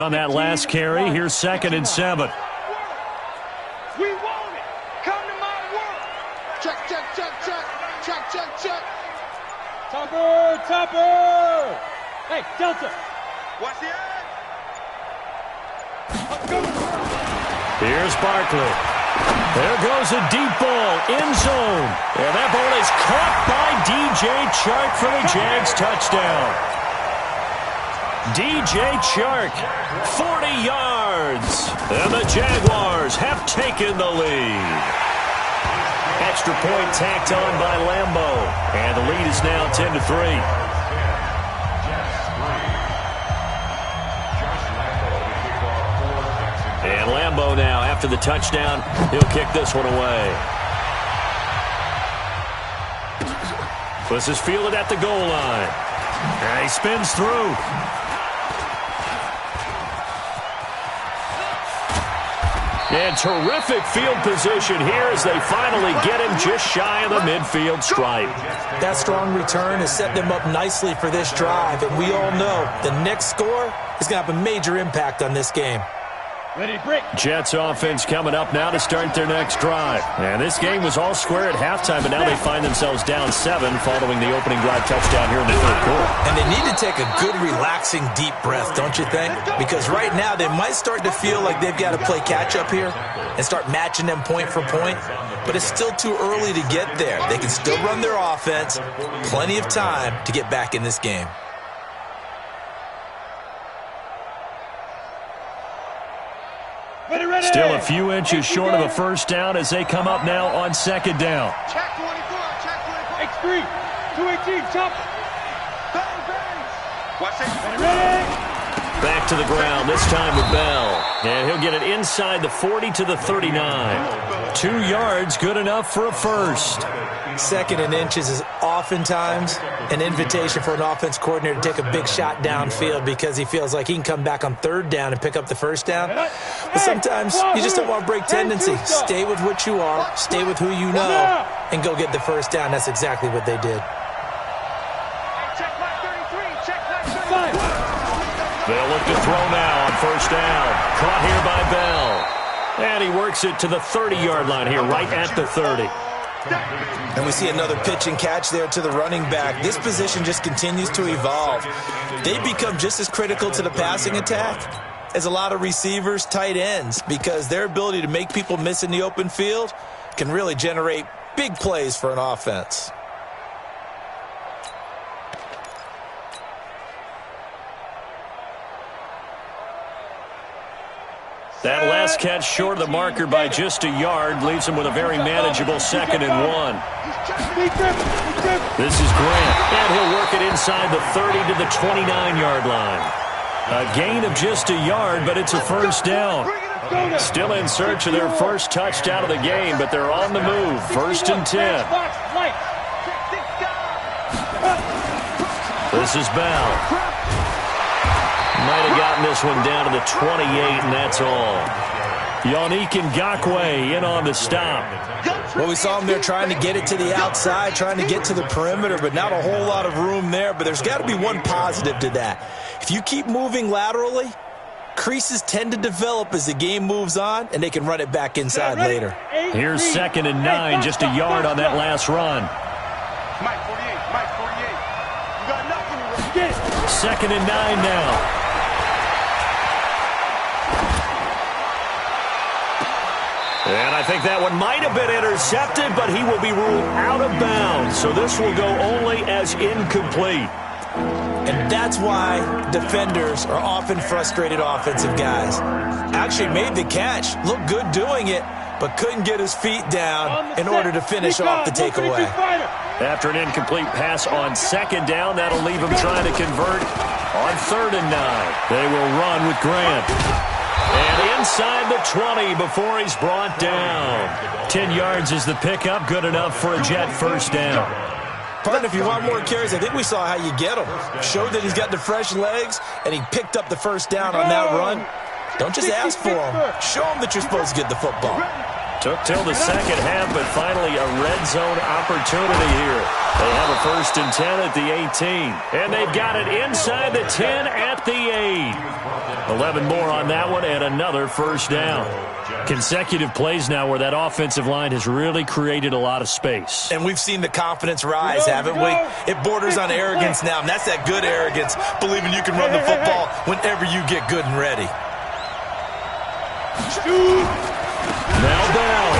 On that last carry, here's 2nd and 7. We want it. Come to my world. Check, check, check, check. Check, check, check. Topper, Topper. Hey, Delta. What's the end? Here's Barkley. There goes a deep ball, end zone. And that ball is caught by DJ Chark for the Jags touchdown. DJ Chark, 40 yards. And the Jaguars have taken the lead. Extra point tacked on by Lambo. And the lead is now 10-3. And Lambo now, after the touchdown, he'll kick this one away. This is fielded at the goal line. And he spins through. And terrific field position here as they finally get him just shy of the midfield stripe. That strong return has set them up nicely for this drive, and we all know the next score is going to have a major impact on this game. Ready, break. Jets offense coming up now to start their next drive. And this game was all square at halftime, but now they find themselves down 7 following the opening drive touchdown here in the third quarter. And they need to take a good, relaxing, deep breath, don't you think? Because right now they might start to feel like they've got to play catch-up here and start matching them point for point. But it's still too early to get there. They can still run their offense. Plenty of time to get back in this game. Still a few inches short of a first down as they come up now on 2nd down. Check 24, check 24. X3, 218, chop. Bang, bang. Watch it. Ready. Back to the ground, this time with Bell. And he'll get it inside the 40 to the 39. 2 yards, good enough for a first. 2nd and inches is oftentimes an invitation for an offense coordinator to take a big shot downfield because he feels like he can come back on 3rd down and pick up the first down. But sometimes you just don't want to break tendency. Stay with what you are, stay with who you know, and go get the first down. That's exactly what they did. Check my 33, check my 35. They'll look to throw now on first down. Caught here by Bell. And he works it to the 30-yard line here, right at the 30. And we see another pitch and catch there to the running back. This position just continues to evolve. They become just as critical to the passing attack as a lot of receivers, tight ends, because their ability to make people miss in the open field can really generate big plays for an offense. That last catch short of the marker by just a yard leaves him with a very manageable 2nd and 1. This is Grant, and he'll work it inside the 30 to the 29-yard line. A gain of just a yard, but it's a first down. Still in search of their first touchdown of the game, but they're on the move. 1st and 10. This is Bell. Might have gotten this one down to the 28, and that's all. Yannick Ngakoue in on the stop. Well, we saw him there trying to get it to the outside, trying to get to the perimeter, but not a whole lot of room there. But there's got to be one positive to that. If you keep moving laterally, creases tend to develop as the game moves on, and they can run it back inside later. Here's 2nd and 9, just a yard on that last run. Mike 48, Mike 48. You got nothing. 2nd and 9 now. And I think that one might have been intercepted, but he will be ruled out of bounds. So this will go only as incomplete. And that's why defenders are often frustrated offensive guys. Actually made the catch, looked good doing it, but couldn't get his feet down in order to finish off the takeaway. After an incomplete pass on 2nd down, that'll leave him trying to convert on 3rd and 9. They will run with Grant. And inside the 20 before he's brought down. 10 yards is the pickup, good enough for a Jet first down. Partner, if you want more carries, I think we saw how you get them. Showed that he's got the fresh legs, and he picked up the first down on that run. Don't just ask for them. Show them that you're supposed to get the football. Took till the second half, but finally a red zone opportunity here. They have a 1st and 10 at the 18. And they've got it inside the 10 at the 8. 11 more on that one and another first down. Consecutive plays now where that offensive line has really created a lot of space. And we've seen the confidence rise, haven't we? It borders on arrogance now, and that's that good arrogance, believing you can run the football whenever you get good and ready. Now down.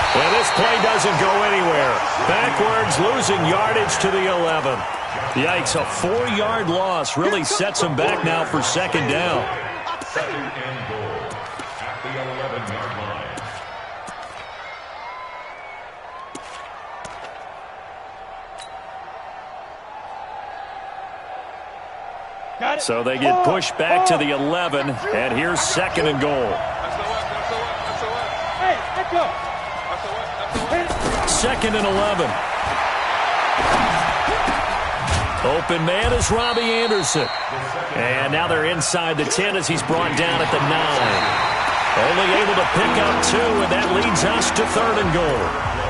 And this play doesn't go anywhere. Backwards, losing yardage to the 11. Yikes, a 4-yard loss really sets them back now for second down. Second and goal at the 11-yard line. So they get pushed back to the 11, and here's second and goal. Second and 11. Open man is Robbie Anderson. And now they're inside the 10 as he's brought down at the 9. Only able to pick up 2, and that leads us to third and goal.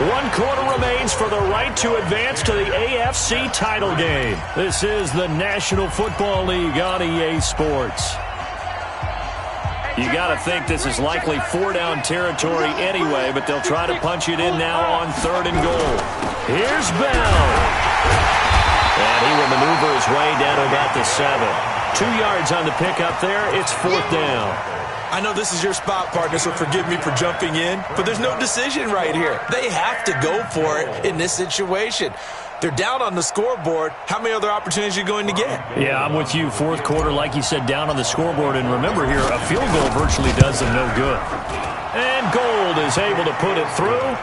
1 quarter remains for the right to advance to the AFC title game. This is the National Football League on EA Sports. You got to think this is likely 4-down territory anyway, but they'll try to punch it in now on third and goal. Here's Bell. And he will maneuver his way down to about the 7. 2 yards on the pickup there. It's 4th down. I know this is your spot, partner, so forgive me for jumping in, but there's no decision right here. They have to go for it in this situation. They're down on the scoreboard. How many other opportunities are you going to get? Yeah, I'm with you. Fourth quarter, like you said, down on the scoreboard. And remember here, a field goal virtually does them no good. And Gold is able to put it through.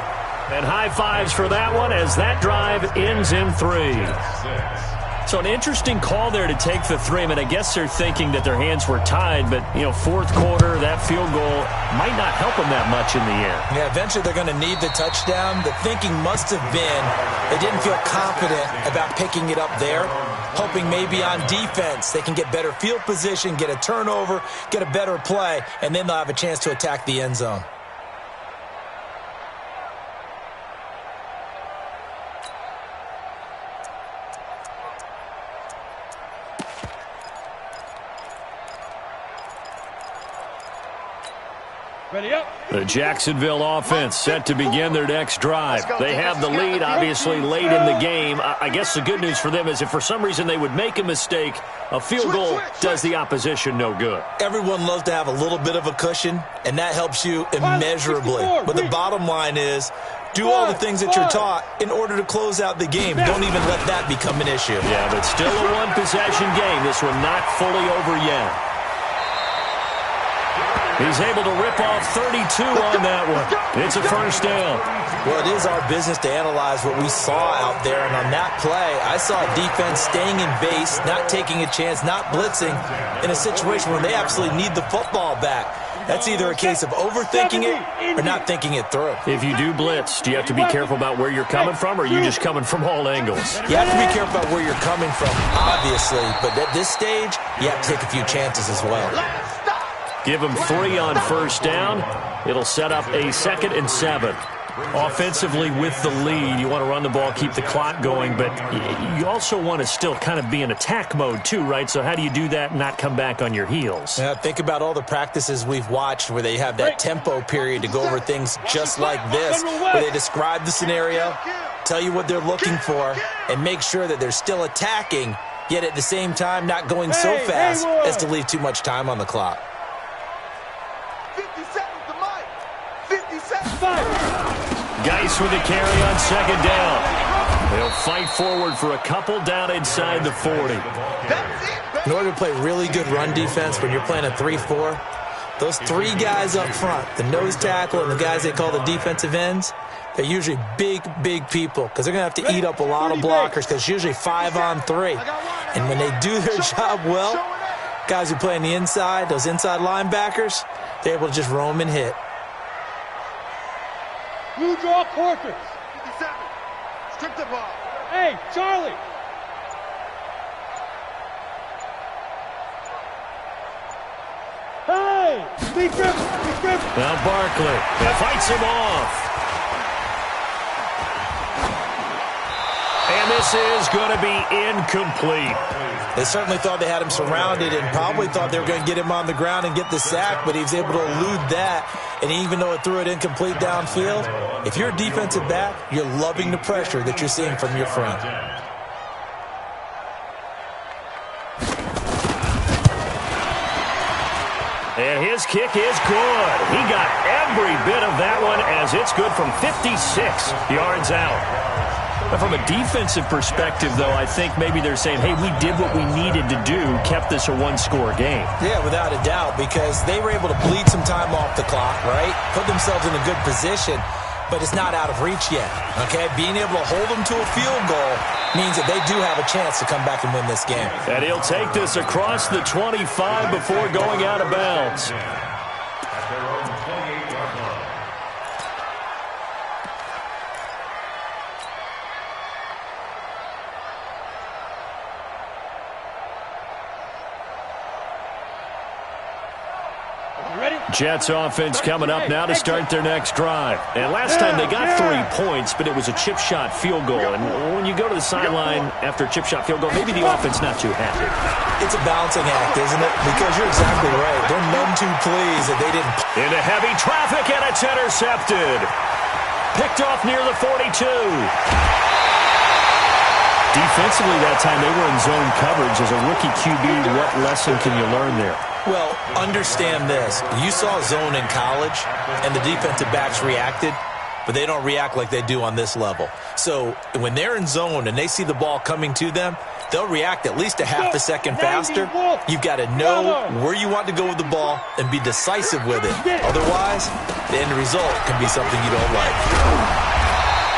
And high fives for that one as that drive ends in 3. So an interesting call there to take the 3. I mean, I guess they're thinking that their hands were tied, but, you know, fourth quarter, that field goal might not help them that much in the end. Yeah, eventually they're going to need the touchdown. The thinking must have been they didn't feel confident about picking it up there, hoping maybe on defense they can get better field position, get a turnover, get a better play, and then they'll have a chance to attack the end zone. The Jacksonville offense set to begin their next drive. They have the lead, obviously, late in the game. I guess the good news for them is if for some reason they would make a mistake, a field goal does the opposition no good. Everyone loves to have a little bit of a cushion, and that helps you immeasurably. But the bottom line is, do all the things that you're taught in order to close out the game. Don't even let that become an issue. Yeah, but still a one-possession game. This one not fully over yet. He's able to rip off 32 on that one. It's a first down. Well, it is our business to analyze what we saw out there. And on that play, I saw a defense staying in base, not taking a chance, not blitzing in a situation where they absolutely need the football back. That's either a case of overthinking it or not thinking it through. If you do blitz, do you have to be careful about where you're coming from, or are you just coming from all angles? You have to be careful about where you're coming from, obviously. But at this stage, you have to take a few chances as well. Give them 3 on first down. It'll set up a 2nd and 7. Offensively with the lead, you want to run the ball, keep the clock going, but you also want to still kind of be in attack mode too, right? So how do you do that and not come back on your heels? Yeah, think about all the practices we've watched where they have that tempo period to go over things just like this, where they describe the scenario, tell you what they're looking for, and make sure that they're still attacking, yet at the same time not going so fast as to leave too much time on the clock. 50 seconds to Mike. 50 seconds. Geis with the carry on second down. They'll fight forward for a couple down inside the 40. In order to play really good run defense when you're playing a 3-4, those 3 guys up front, the nose tackle and the guys they call the defensive ends, they're usually big, big people because they're going to have to eat up a lot of blockers because it's usually 5 on 3. And when they do their job well, guys who play on the inside, those inside linebackers, they're able to just roam and hit. Blue draw portraits. 57. Strip the ball. Hey, Charlie. Hey, be grip. Now Barkley fights him off. And And this is going to be incomplete. They certainly thought they had him surrounded and probably thought they were going to get him on the ground and get the sack, but he was able to elude that. And even though it threw it incomplete downfield, if you're a defensive back, you're loving the pressure that you're seeing from your front. And his kick is good. He got every bit of that one as it's good from 56 yards out. But from a defensive perspective, though, I think maybe they're saying, hey, we did what we needed to do, kept this a one-score game. Yeah, without a doubt, because they were able to bleed some time off the clock, right? Put themselves in a good position, but it's not out of reach yet, okay? Being able to hold them to a field goal means that they do have a chance to come back and win this game. And he'll take this across the 25 before going out of bounds. Jets offense coming up now to start their next drive. And last time they got 3 points, but it was a chip shot field goal. And when you go to the sideline after a chip shot field goal, maybe the offense not too happy. It's a balancing act, isn't it? Because you're exactly right. They're none too pleased that they didn't. Into heavy traffic, and it's intercepted. Picked off near the 42. Defensively that time, they were in zone coverage. As a rookie QB, what lesson can you learn there? Well, understand this. You saw zone in college, and the defensive backs reacted, but they don't react like they do on this level. So when they're in zone and they see the ball coming to them, they'll react at least a half a second faster. You've got to know where you want to go with the ball and be decisive with it. Otherwise, the end result can be something you don't like.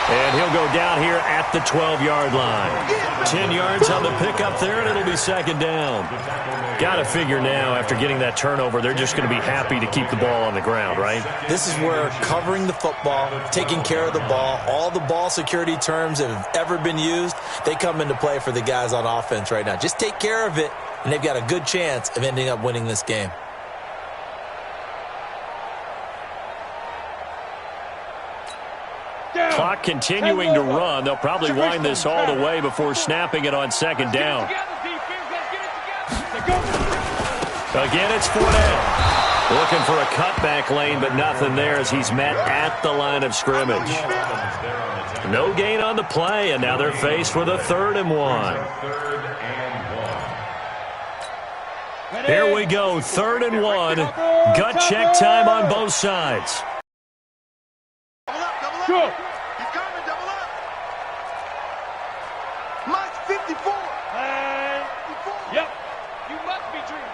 And he'll go down here at the 12-yard line. 10 yards on the pickup there, and it'll be second down. Got to figure now, after getting that turnover, they're just going to be happy to keep the ball on the ground, right? This is where covering the football, taking care of the ball, all the ball security terms that have ever been used, they come into play for the guys on offense right now. Just take care of it, and they've got a good chance of ending up winning this game. Clock continuing to run. They'll probably wind this all the way before snapping it on second down. Again, it's 4 down. Looking for a cutback lane, but nothing there as he's met at the line of scrimmage. No gain on the play, and now they're faced with a 3rd and 1. Here we go, 3rd and 1. Gut check time on both sides. Go. He's coming, double up. Mike's 54. Yep. You must be dreaming.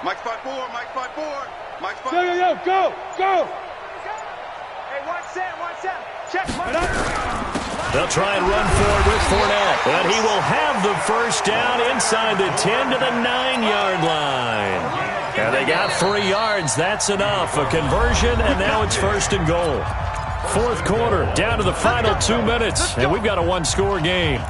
Mike's 5'4", Mike's 5'4", Mike's 5'4". Go. Hey, watch that. Check, Mike. They'll try and run forward with Fournette. And he will have the first down inside the 10 to the 9-yard line. And they got 3 yards. That's enough. A conversion, and now it's 1st and goal. 4th quarter, down to the final 2 minutes, and we've got a one-score game.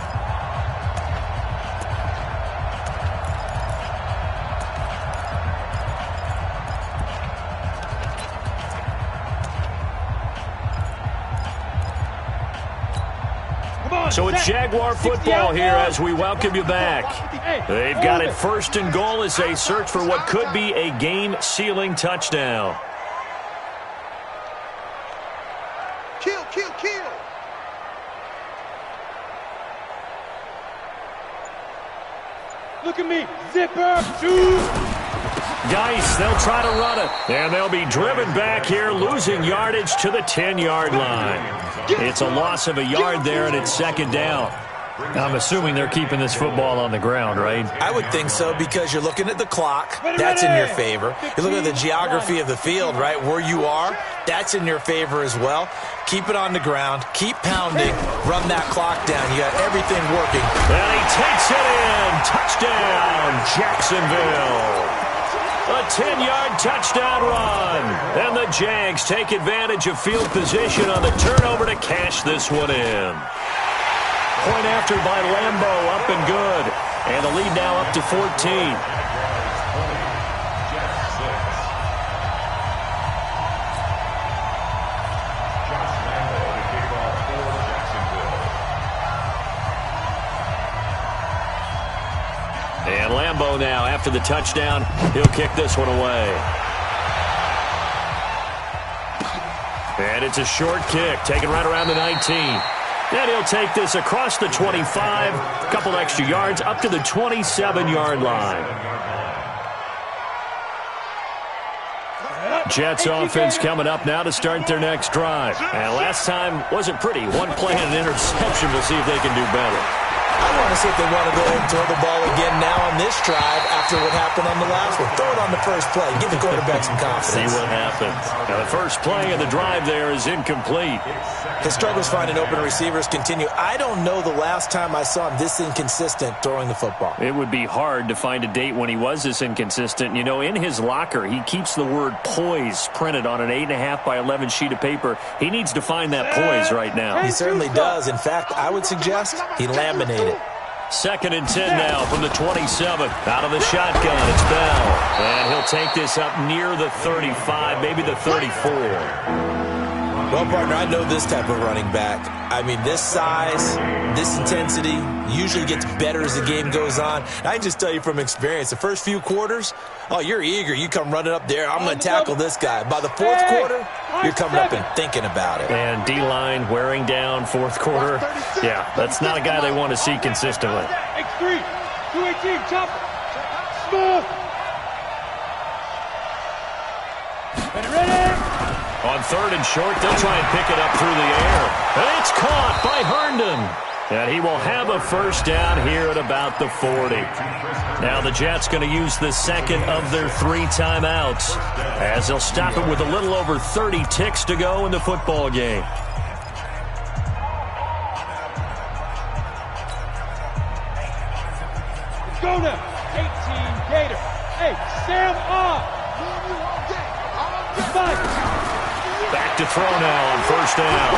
So it's Jaguar football here as we welcome you back. They've got it 1st and goal as they search for what could be a game-sealing touchdown. Kill. Look at me. Zipper. Shoot. Geis, they'll try to run it. And they'll be driven back here, losing yardage to the 10-yard line. It's a loss of a yard there, and it's 2nd down. I'm assuming they're keeping this football on the ground, right? I would think so, because you're looking at the clock. That's in your favor. You're looking at the geography of the field, right? Where you are, that's in your favor as well. Keep it on the ground. Keep pounding. Run that clock down. You got everything working. And he takes it in. Touchdown, Jacksonville. A 10-yard touchdown run. And the Jags take advantage of field position on the turnover to cash this one in. Point after by Lambeau, up and good. And the lead now up to 14. throw now. After the touchdown, he'll kick this one away. And it's a short kick, taken right around the 19. And he'll take this across the 25, a couple extra yards, up to the 27-yard line. Jets offense coming up now to start their next drive. And last time wasn't pretty. One play and an interception. We'll see if they can do better. I want to see if they want to go ahead and throw the ball again now on this drive after what happened on the last one. Throw it on the first play. Give the quarterback some confidence. See what happens. Now the first play of the drive there is incomplete. His struggles finding open receivers continue. I don't know the last time I saw him this inconsistent throwing the football. It would be hard to find a date when he was this inconsistent. You know, in his locker, he keeps the word poise printed on an 8.5 by 11 sheet of paper. He needs to find that poise right now. He certainly does. In fact, I would suggest he laminated. 2nd and 10 now from the 27. Out of the shotgun, it's Bell. And he'll take this up near the 35, maybe the 34. Well, partner, I know this type of running back. I mean, this size, this intensity usually gets better as the game goes on. I can just tell you from experience, the first few quarters, oh, you're eager. You come running up there. I'm going to tackle this guy. By the fourth quarter, you're coming up and thinking about it. And D-line wearing down fourth quarter. Yeah, that's not a guy they want to see consistently. X3, 218, chop, smooth. Ready? On 3rd and short, they'll try and pick it up through the air. And it's caught by Herndon. And he will have a first down here at about the 40. Now the Jets going to use the second of their 3 timeouts as they'll stop it with a little over 30 ticks to go in the football game. Let's go now. 18 Gator. Hey, Sam on. Back to throw now on first down.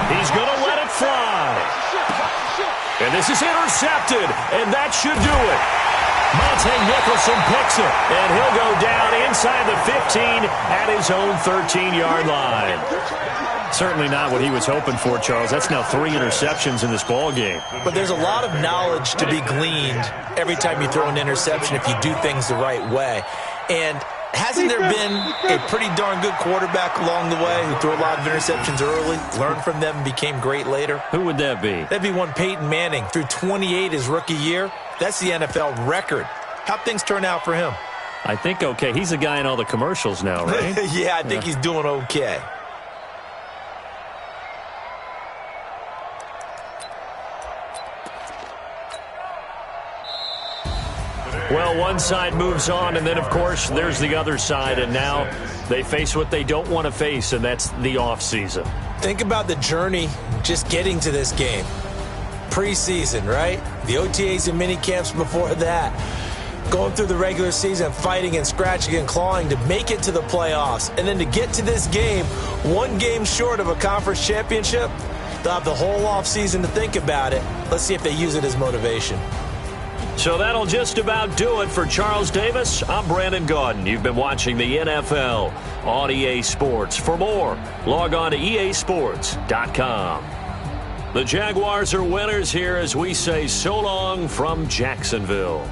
He's going to let it fly. And this is intercepted, and that should do it. Monte Nicholson picks it, and he'll go down inside the 15 at his own 13-yard line. Certainly not what he was hoping for, Charles. That's now 3 interceptions in this ball game. But there's a lot of knowledge to be gleaned every time you throw an interception if you do things the right way. And hasn't there been a pretty darn good quarterback along the way who threw a lot of interceptions early, learned from them, and became great later? Who would that be? That'd be one Peyton Manning. Threw 28 his rookie year. That's the NFL record. How'd things turn out for him? I think okay. He's a guy in all the commercials now, right? Yeah, I think he's doing okay. Well, one side moves on, and then, of course, there's the other side, and now they face what they don't want to face, and that's the offseason. Think about the journey just getting to this game. Preseason, right? The OTAs and mini camps before that. Going through the regular season, fighting and scratching and clawing to make it to the playoffs. And then to get to this game, 1 game short of a conference championship, they'll have the whole offseason to think about it. Let's see if they use it as motivation. So that'll just about do it for Charles Davis. I'm Brandon Gaudin. You've been watching the NFL on EA Sports. For more, log on to easports.com. The Jaguars are winners here as we say so long from Jacksonville.